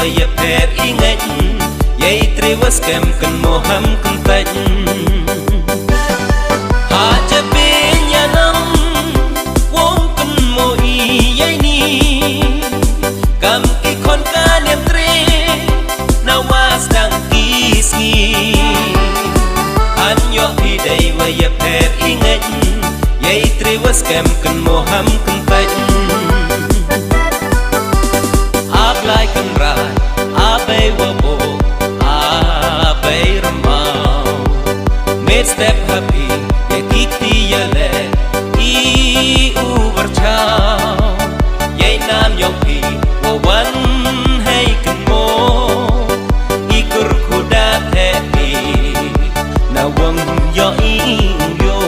ya per ingat yai trewas kem kan moham kan taj haja benya nam wong kan mo yai ni kam ki kon kan em tre nawas dang kisni anyo hidai wa ya per ingat yai trewas kem kan moham kan taj ablai kan rai abai wabo abai ramau made step happy ye kiti yale I uber chao yai nam yong pi wo wan hai kan mo ikur kuda the pi na wang yo yo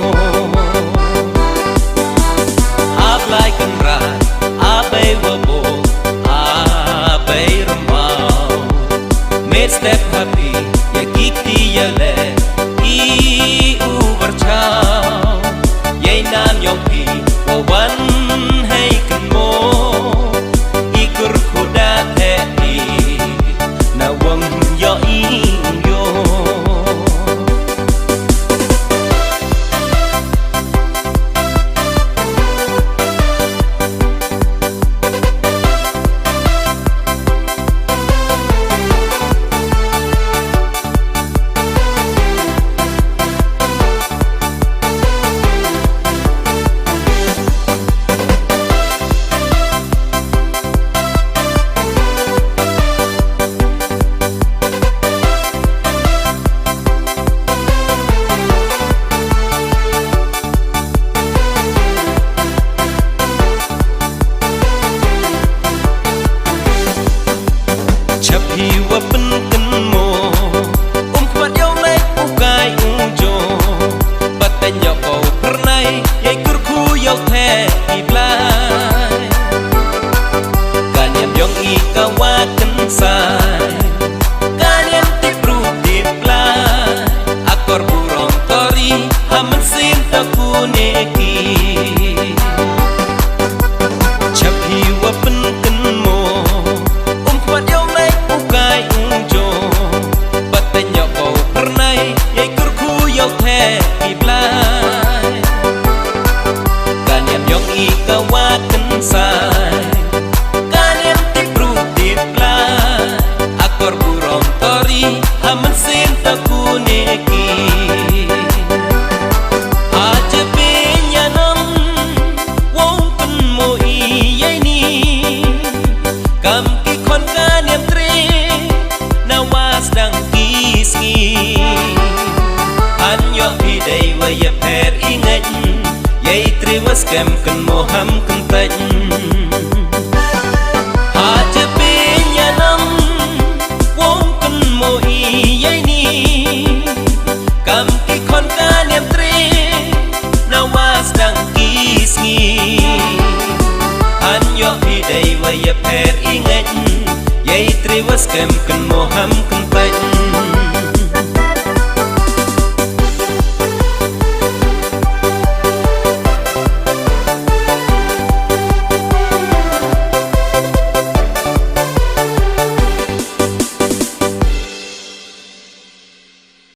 ablai kan rai abai wabo step happy ya kiti yale I uber chao yai nam yong pi wo wan hai kan mo ikur kuda the pi na wang yo yo hiwa pen ken mo kwat yo le ukai ujo patenya ko pernai yai kurku yo the iblai kanyam yong I kawaken sai kanyam tipru diplai akor burong tori hamen sin takuneki chap hiwa pen ken mo kwat yo le ukai ujo patenya ko pernai yai kurku yo the iblai kanyam yong I kawaken sai kanyam tipru diplai akor burong tori hamen sin takuneki aja benya nam wong pen mo yai ni kam ki kon kanyam tre nawas dang kisni anyo hidai wa ya per ingat yai trewas kem kan moham kan taj haja benya nam wong kan mo yai ni kam ki kon kanyam tre nawas dang kisni anyo hidai wa ya per ingat yai trewas kem kan moham kan taj